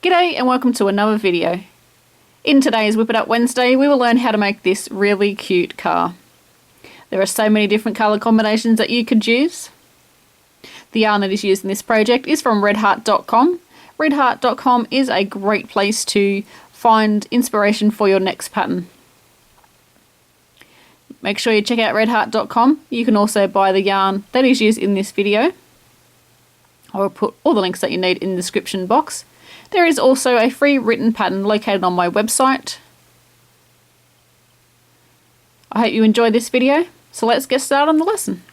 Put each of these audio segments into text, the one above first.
G'day and welcome to another video. In today's Whip It Up Wednesday, we will learn how to make this really cute car. There are so many different colour combinations that you could use. The yarn that is used in this project is from redheart.com. Redheart.com is a great place to find inspiration for your next pattern. Make sure you check out redheart.com. You can also buy the yarn that is used in this video. I will put all the links that you need in the description box. There is also a free written pattern located on my website. I hope you enjoyed this video, so let's get started on the lesson.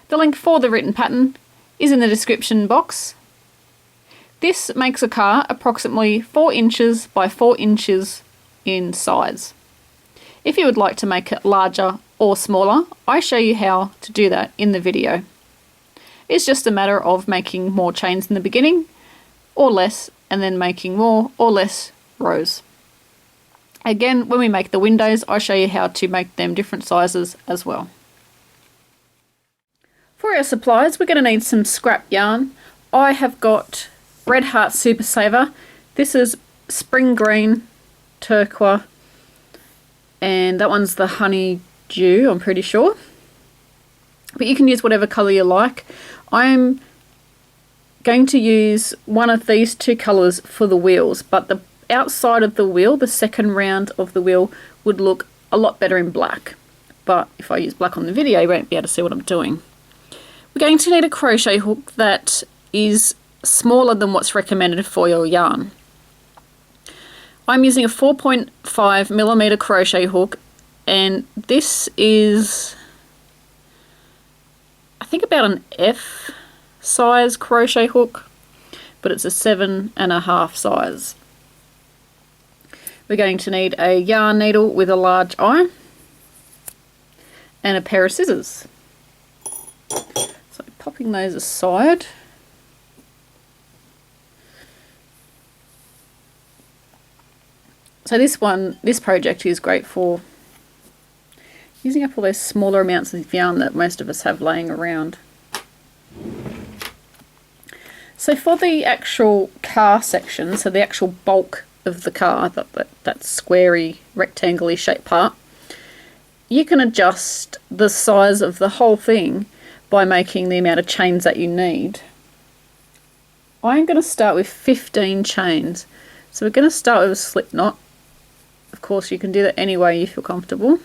The link for the written pattern is in the description box. This makes a car approximately 4 inches by 4 inches in size. If you would like to make it larger or smaller, I show you how to do that in the video. It's just a matter of making more chains in the beginning or less, and then making more or less rows. Again, when we make the windows, I show you how to make them different sizes as well. For our supplies, we're going to need some scrap yarn. I have got Red Heart Super Saver. This is Spring Green, Turquoise, and that one's the Honey Dew, I'm pretty sure. But you can use whatever colour you like. I'm going to use one of these two colours for the wheels, but the outside of the wheel, the second round of the wheel, would look a lot better in black. But if I use black on the video, you won't be able to see what I'm doing. We're going to need a crochet hook that is smaller than what's recommended for your yarn. I'm using a 4.5mm crochet hook, and this is, I think, about an F size crochet hook, but it's a 7.5 size. We're going to need a yarn needle with a large eye and a pair of scissors. So popping those aside. So this project is great for using up all those smaller amounts of yarn that most of us have laying around. So for the actual car section, so the actual bulk of the car, that squarey, rectangular shaped part, you can adjust the size of the whole thing by making the amount of chains that you need. I'm going to start with 15 chains. So we're going to start with a slip knot. Of course, you can do that any way you feel comfortable.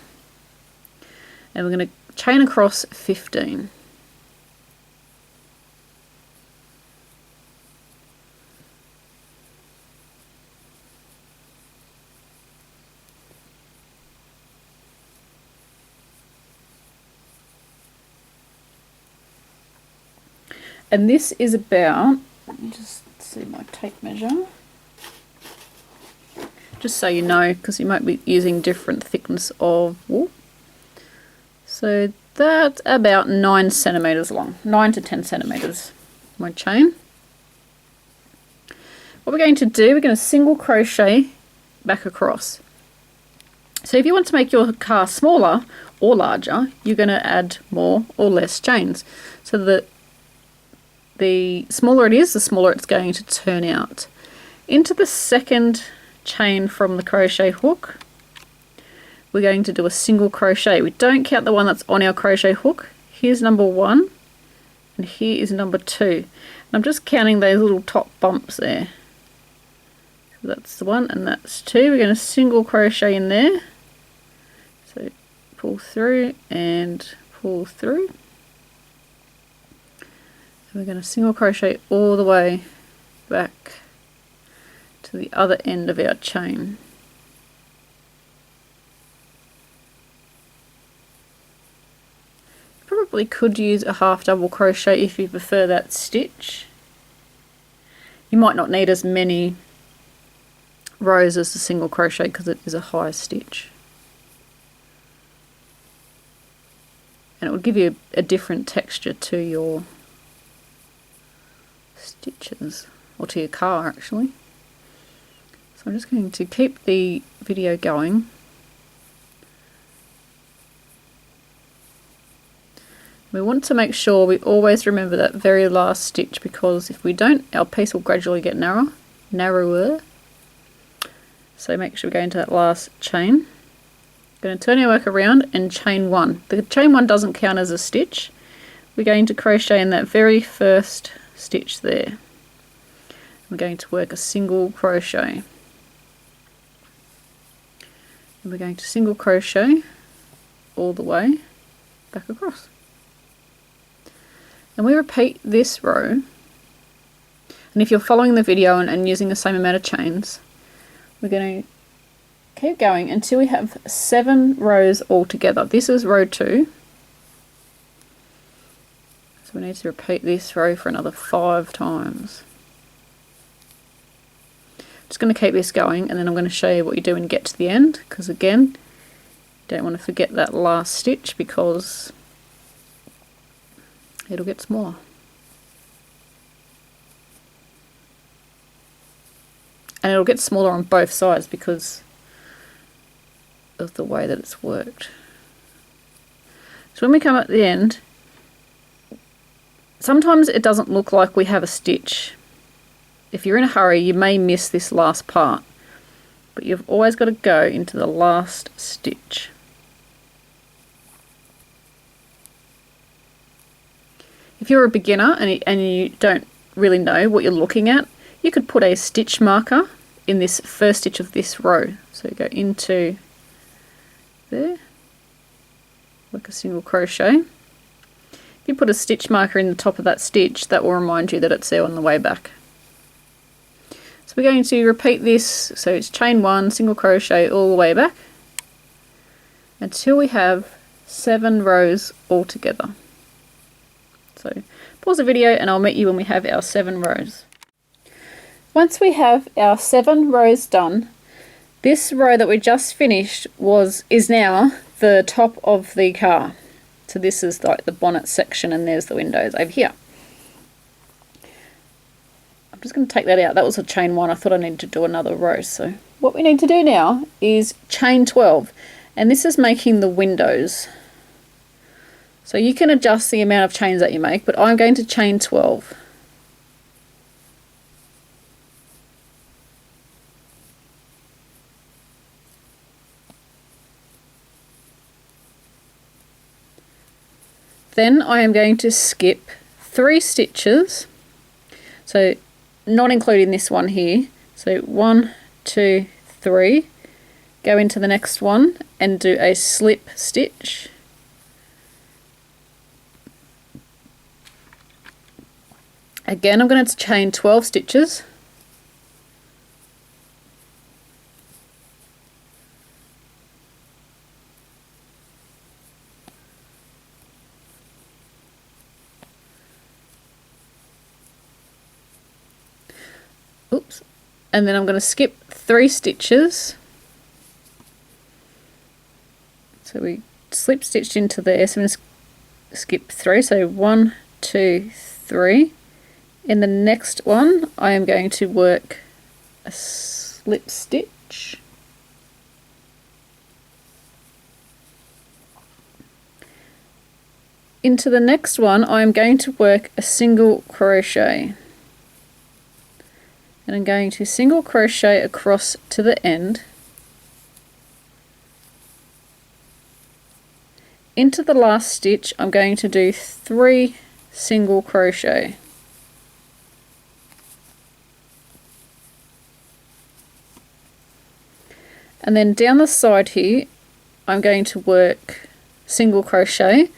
And we're going to chain across 15. And this is about, let me just see my tape measure, just so you know, because you might be using different thickness of wool. So that's about 9 centimeters long, 9 to 10 centimeters, my chain. What we're going to do, we're going to single crochet back across. So if you want to make your car smaller or larger, you're going to add more or less chains. So that the smaller it is, the smaller it's going to turn out. Into the second chain from the crochet hook, we're going to do a single crochet. We don't count the one that's on our crochet hook. Here's number 1 and here is number 2. And I'm just counting those little top bumps there. So that's the 1 and that's 2. We're going to single crochet in there. So pull through and pull through. And we're going to single crochet all the way back to the other end of our chain. You probably could use a half double crochet if you prefer that stitch. You might not need as many rows as the single crochet because it is a high stitch. And it will give you a different texture to your stitches, or to your car actually. So I'm just going to keep the video going We want to make sure we always remember that very last stitch, because if we don't, our piece will gradually get narrower. So make sure we go into that last chain. I'm going to turn our work around and chain 1. The chain 1 doesn't count as a stitch. We're going to crochet in that very first stitch there. We're going to work a single crochet. And we're going to single crochet all the way back across. And we repeat this row. And if you're following the video and using the same amount of chains, we're going to keep going until we have 7 rows all together. This is row 2. So we need to repeat this row for another 5 times. Just going to keep this going, and then I'm going to show you what you do when you get to the end, because again, you don't want to forget that last stitch because it'll get smaller. And it'll get smaller on both sides because of the way that it's worked. So when we come at the end, sometimes it doesn't look like we have a stitch. If you're in a hurry, you may miss this last part, but you've always got to go into the last stitch. If you're a beginner and you don't really know what you're looking at, you could put a stitch marker in this first stitch of this row. So go into there, work a single crochet. If you put a stitch marker in the top of that stitch, that will remind you that it's there on the way back. So we're going to repeat this, so it's chain 1, single crochet all the way back until we have 7 rows all together. So pause the video and I'll meet you when we have our 7 rows. Once we have our 7 rows done, this row that we just finished is now the top of the car. So this is like the bonnet section, and there's the windows over here. I'm just going to take that out. That was a chain 1. I thought I needed to do another row. So what we need to do now is chain 12, and this is making the windows. So you can adjust the amount of chains that you make, but I'm going to chain 12. Then I am going to skip 3 stitches, so not including this one here. So 1, 2, 3, go into the next one and do a slip stitch. Again, I'm going to chain 12 stitches. Oops. And then I'm going to skip 3 stitches. So we slip stitched into there, so I'm going to skip 3. So 1, 2, 3. In the next one, I am going to work a slip stitch. Into the next one, I am going to work a single crochet. And I'm going to single crochet across to the end. Into the last stitch, I'm going to do 3 single crochet. And then down the side here, I'm going to work single crochet,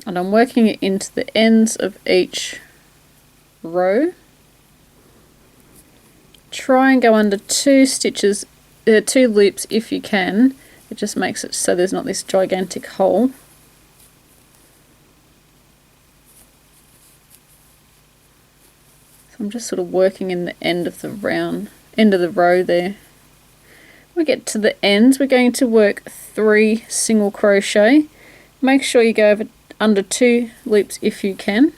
and I'm working it into the ends of each row. Try and go under 2 stitches, 2 loops if you can. It just makes it so there's not this gigantic hole. So I'm just sort of working in the end of the row there. When we get to the ends, we're going to work 3 single crochet. Make sure you go over under 2 loops if you can.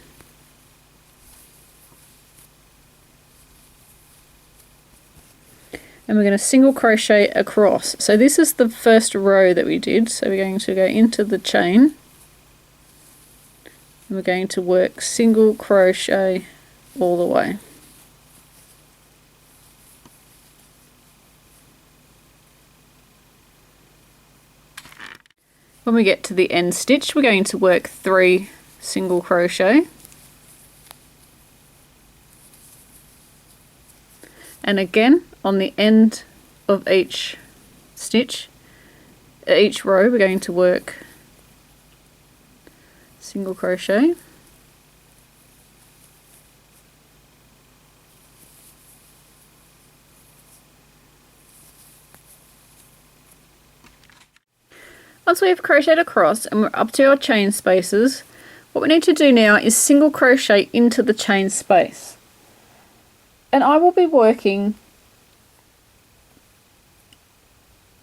And we're going to single crochet across. So this is the first row that we did. So we're going to go into the chain And we're going to work single crochet all the way. When we get to the end stitch, we're going to work 3 single crochet. And again, on the end of each stitch, each row, we're going to work single crochet. Once we have crocheted across and we're up to our chain spaces, what we need to do now is single crochet into the chain space. And I will be working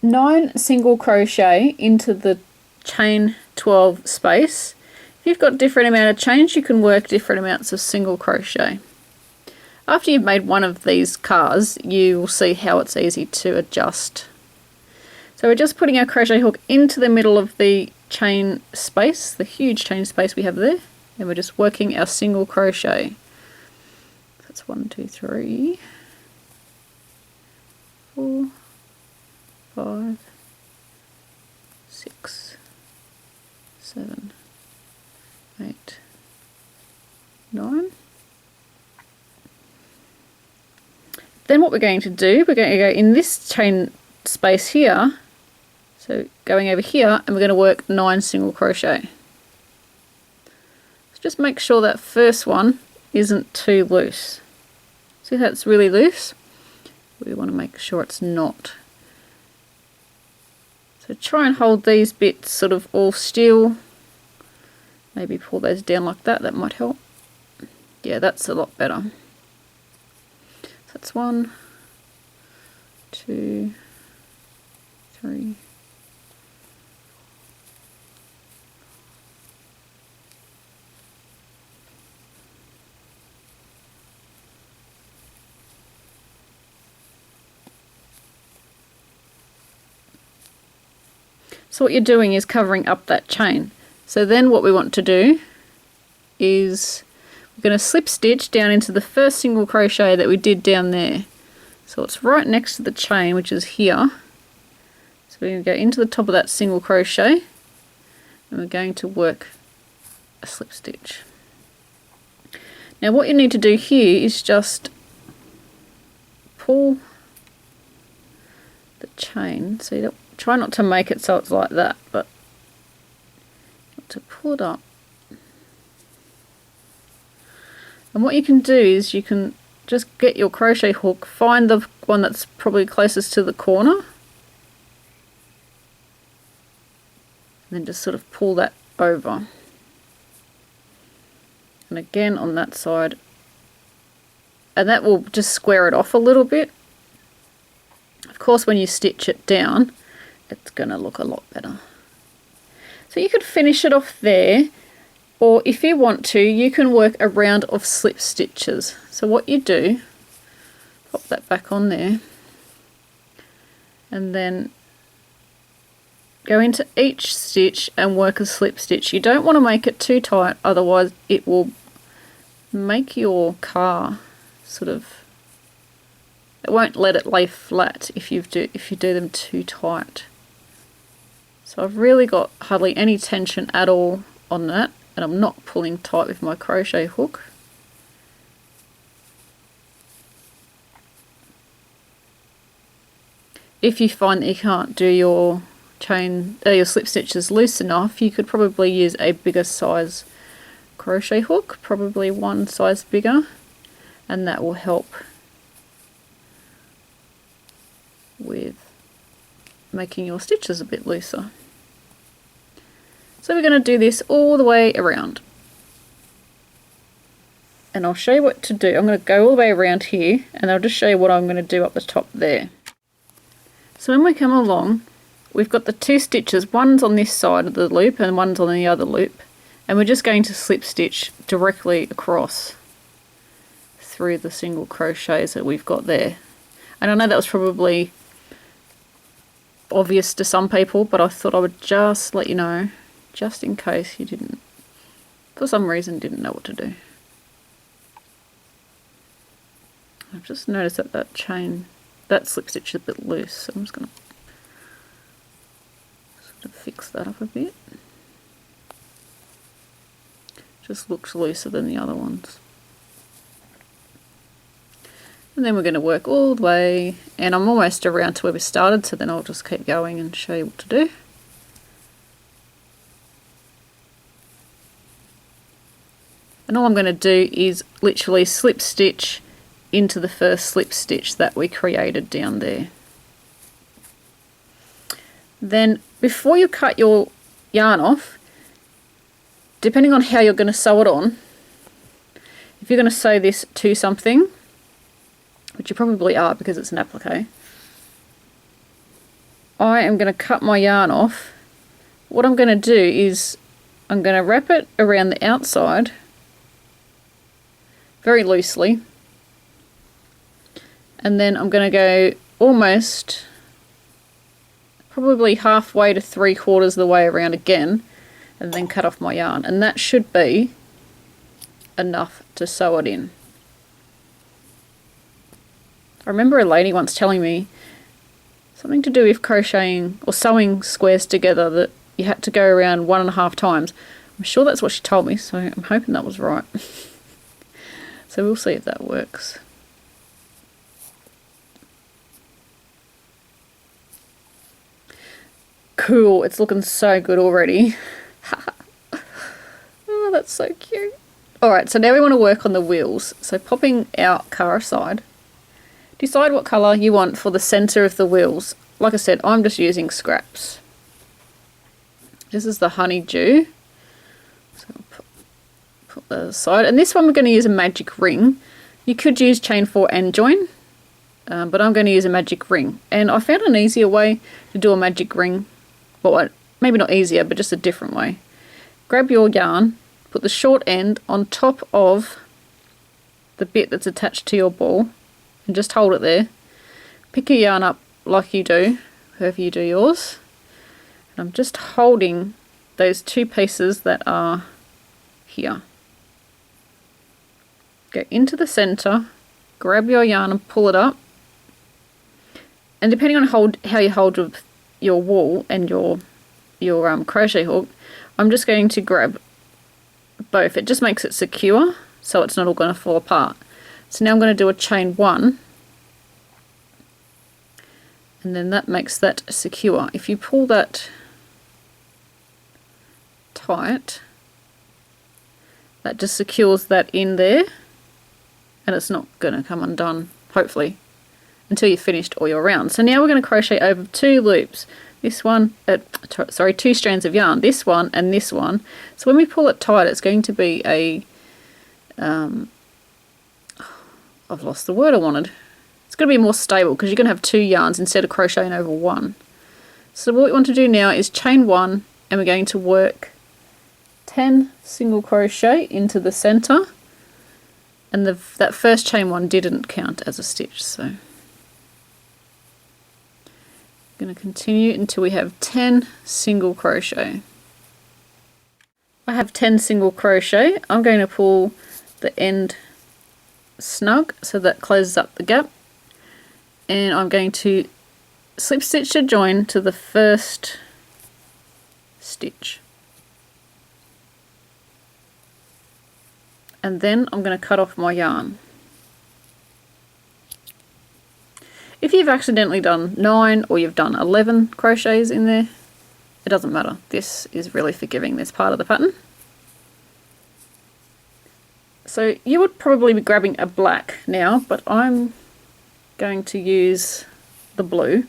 9 single crochet into the chain 12 space. If you've got different amount of chains, you can work different amounts of single crochet. After you've made one of these cars, you will see how it's easy to adjust. So we're just putting our crochet hook into the middle of the chain space, the huge chain space we have there, and we're just working our single crochet. That's 1, 2, 3, 4, 5, 6, 7, 8, 9. Then what we're going to do, we're going to go in this chain space here, so going over here, and we're going to work 9 single crochet. So just make sure that first one isn't too loose. See how it's really loose? We want to make sure it's not. So try and hold these bits sort of all still. Maybe pull those down like that, that might help. Yeah, that's a lot better. So that's 1, 2, 3, 'So what you're doing is covering up that chain. So then what we want to do is we're going to slip stitch down into the first single crochet that we did down there. So it's right next to the chain, which is here. So we're going to go into the top of that single crochet and we're going to work a slip stitch. Now what you need to do here is just pull the chain, so you don't, try not to make it so it's like that, but to pull it up. And what you can do is you can just get your crochet hook, find the one that's probably closest to the corner, and then just sort of pull that over. And again on that side, and that will just square it off a little bit. Of course when you stitch it down, it's going to look a lot better. So you could finish it off there, or if you want to, you can work a round of slip stitches. So what you do, pop that back on there, and then go into each stitch and work a slip stitch. You don't want to make it too tight, otherwise it will make your car sort of, it won't let it lay flat if you do them too tight. So I've really got hardly any tension at all on that, and I'm not pulling tight with my crochet hook. If you find that you can't do your your slip stitches loose enough, you could probably use a bigger size crochet hook, probably one size bigger, and that will help with making your stitches a bit looser. So we're going to do this all the way around, and I'll show you what to do. I'm going to go all the way around here, and I'll just show you what I'm going to do up the top there. So when we come along, we've got the 2 stitches, one's on this side of the loop and one's on the other loop, and we're just going to slip stitch directly across through the single crochets that we've got there. And I know that was probably obvious to some people, but I thought I would just let you know, just in case you didn't For some reason didn't know what to do. I've just noticed that that chain, that slip stitch is a bit loose, so I'm just going to sort of fix that up a bit. Just looks looser than the other ones. And then we're going to work all the way, and I'm almost around to where we started, so then I'll just keep going and show you what to do. And all I'm going to do is literally slip stitch into the first slip stitch that we created down there. Then before you cut your yarn off, depending on how you're going to sew it on, if you're going to sew this to something, which you probably are because it's an applique, I am going to cut my yarn off. What I'm going to do is I'm going to wrap it around the outside very loosely, and then I'm going to go almost probably halfway to 3/4 of the way around again, and then cut off my yarn, and that should be enough to sew it in. I remember a lady once telling me something to do with crocheting or sewing squares together, that you had to go around 1.5 times. I'm sure that's what she told me, so I'm hoping that was right. So we'll see if that works. Cool, it's looking so good already. Oh, that's so cute. Alright, so now we want to work on the wheels. So popping our car aside, decide what colour you want for the centre of the wheels. Like I said, I'm just using scraps. This is the honeydew. So I'll put that aside. And this one we're going to use a magic ring. You could use chain 4 and join, but I'm going to use a magic ring. And I found an easier way to do a magic ring. Well, maybe not easier, but just a different way. Grab your yarn, put the short end on top of the bit that's attached to your ball, and just hold it there. Pick your yarn up like you do, however you do yours. And I'm just holding those two pieces that are here. Go into the centre, grab your yarn and pull it up. And depending on how you hold with your wool and your crochet hook, I'm just going to grab both. It just makes it secure, so it's not all going to fall apart. So now I'm going to do a chain 1, and then that makes that secure. If you pull that tight, that just secures that in there, and it's not going to come undone, hopefully, until you've finished all your rounds. So now we're going to crochet over 2 loops. This one, 2 strands of yarn, this one and this one. So when we pull it tight, it's going to be a, I've lost the word I wanted. It's going to be more stable because you're going to have 2 yarns instead of crocheting over 1. So what we want to do now is chain 1, and we're going to work 10 single crochet into the centre, and that first chain 1 didn't count as a stitch, so going to continue until we have 10 single crochet. I have 10 single crochet. I'm going to pull the end snug so that closes up the gap, and I'm going to slip stitch to join to the first stitch, and then I'm going to cut off my yarn. If you've accidentally done 9 or you've done 11 crochets in there, it doesn't matter. This is really forgiving, this part of the pattern. So you would probably be grabbing a black now, but I'm going to use the blue,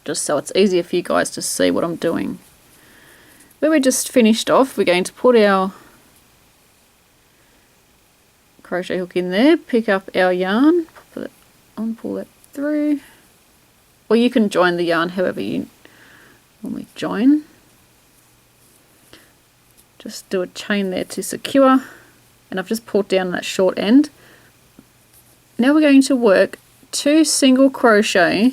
just so it's easier for you guys to see what I'm doing. Where we just finished off, we're going to put our crochet hook in there, pick up our yarn, put it on, pull it through, or you can join the yarn however you normally join. Just do a chain there to secure, and I've just pulled down that short end. Now we're going to work 2 single crochet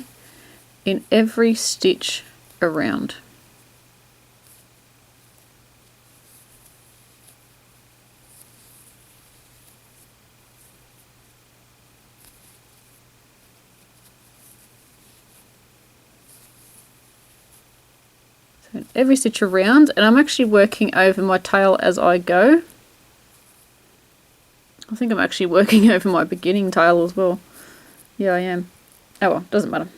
in every stitch around. So every stitch around, and I'm actually working over my tail as I go. I think I'm actually working over my beginning tail as well. Yeah, I am. Oh well, doesn't matter.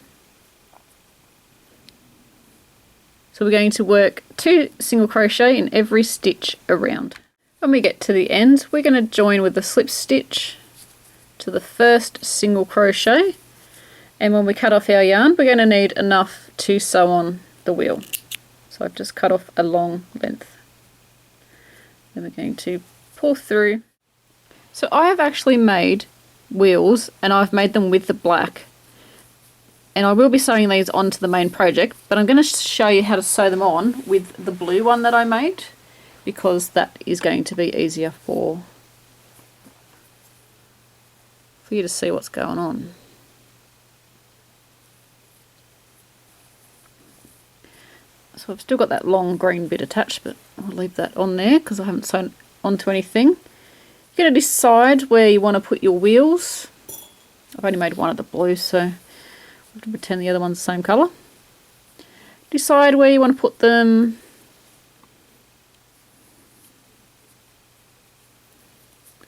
So we're going to work 2 single crochet in every stitch around. When we get to the end, we're going to join with the slip stitch to the first single crochet, and when we cut off our yarn, we're going to need enough to sew on the wheel. So I've just cut off a long length. Then we're going to pull through. So I have actually made wheels, and I've made them with the black. And I will be sewing these onto the main project, but I'm going to show you how to sew them on with the blue one that I made, because that is going to be easier for you to see what's going on. So I've still got that long green bit attached, but I'll leave that on there because I haven't sewn onto anything. You're going to decide where you want to put your wheels. I've only made one of the blue, so I have to pretend the other one's the same colour. Decide where you want to put them.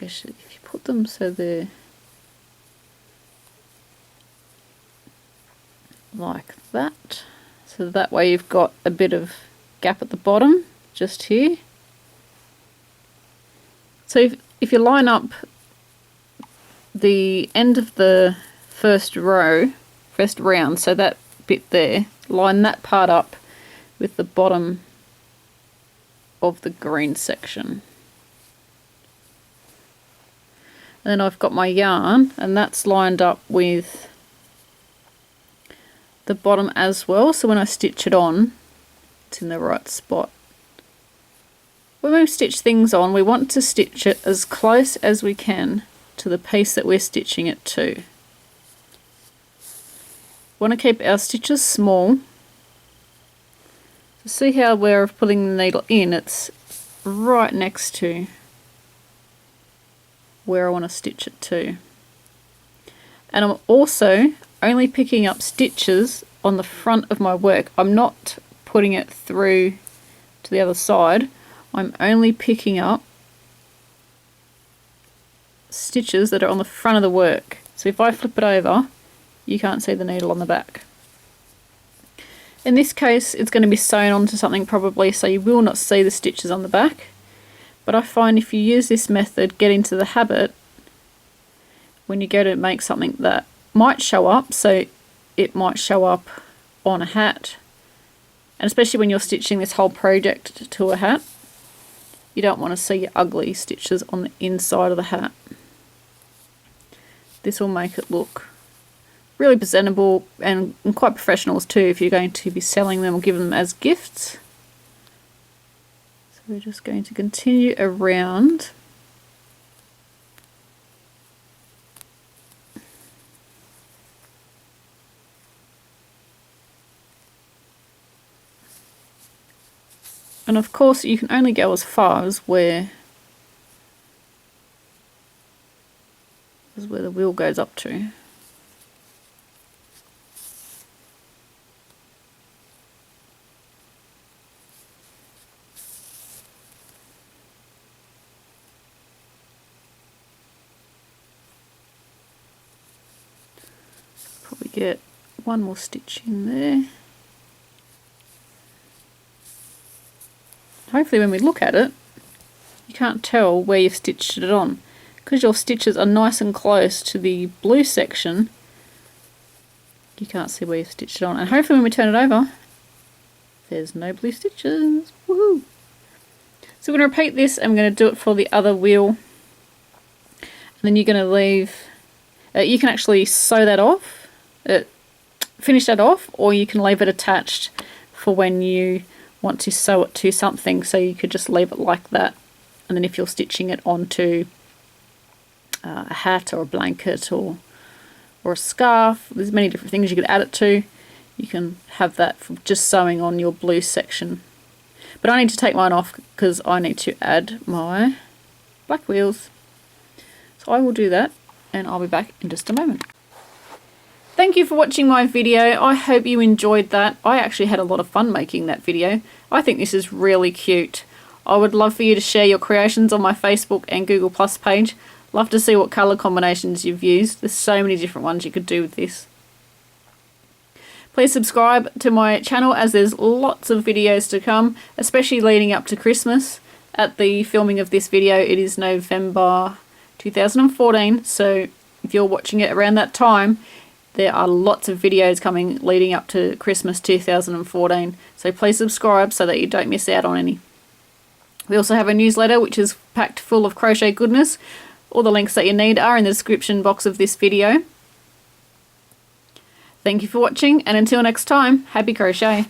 Actually, if you put them so they're like that, so that way you've got a bit of gap at the bottom, just here. So if you line up the end of the first round, so that bit there, line that part up with the bottom of the green section. And then I've got my yarn, and that's lined up with the bottom as well, so when I stitch it on, it's in the right spot. When we stitch things on, we want to stitch it as close as we can to the piece that we're stitching it to. We want to keep our stitches small. So see how we're putting the needle in, it's right next to where I want to stitch it to. And I'm also only picking up stitches on the front of my work. I'm not putting it through to the other side. I'm only picking up stitches that are on the front of the work. So if I flip it over, you can't see the needle on the back. In this case, it's going to be sewn onto something probably, so you will not see the stitches on the back. But I find if you use this method, get into the habit, when you go to make something that might show up, so it might show up on a hat, and especially when you're stitching this whole project to a hat, you don't want to see your ugly stitches on the inside of the hat. This will make it look really presentable and quite professional too if you're going to be selling them or giving them as gifts. So we're just going to continue around. And of course you can only go as far as where the wheel goes up to. Probably get one more stitch in there. Hopefully when we look at it, you can't tell where you've stitched it on. Because your stitches are nice and close to the blue section, you can't see where you've stitched it on. And hopefully when we turn it over, there's no blue stitches. Woohoo! So we're going to repeat this, and we're going to do it for the other wheel. And then you're going to leave, you can actually sew that off, finish that off, or you can leave it attached for when you want to sew it to something, so you could just leave it like that. And then if you're stitching it onto a hat or a blanket or a scarf, there's many different things you could add it to. You can have that for just sewing on your blue section. But I need to take mine off because I need to add my black wheels. So I will do that, and I'll be back in just a moment. Thank you for watching my video. I hope you enjoyed that. I actually had a lot of fun making that video. I think this is really cute. I would love for you to share your creations on my Facebook and Google Plus page. Love to see what colour combinations you've used. There's so many different ones you could do with this. Please subscribe to my channel as there's lots of videos to come, especially leading up to Christmas. At the filming of this video, it is November 2014, so if you're watching it around that time, there are lots of videos coming leading up to Christmas 2014, so please subscribe so that you don't miss out on any. We also have a newsletter which is packed full of crochet goodness. All the links that you need are in the description box of this video. Thank you for watching, and until next time, happy crochet!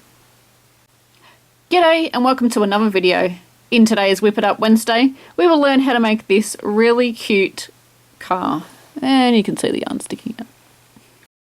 G'day and welcome to another video. In today's Whip It Up Wednesday, we will learn how to make this really cute car. And you can see the yarn sticking out.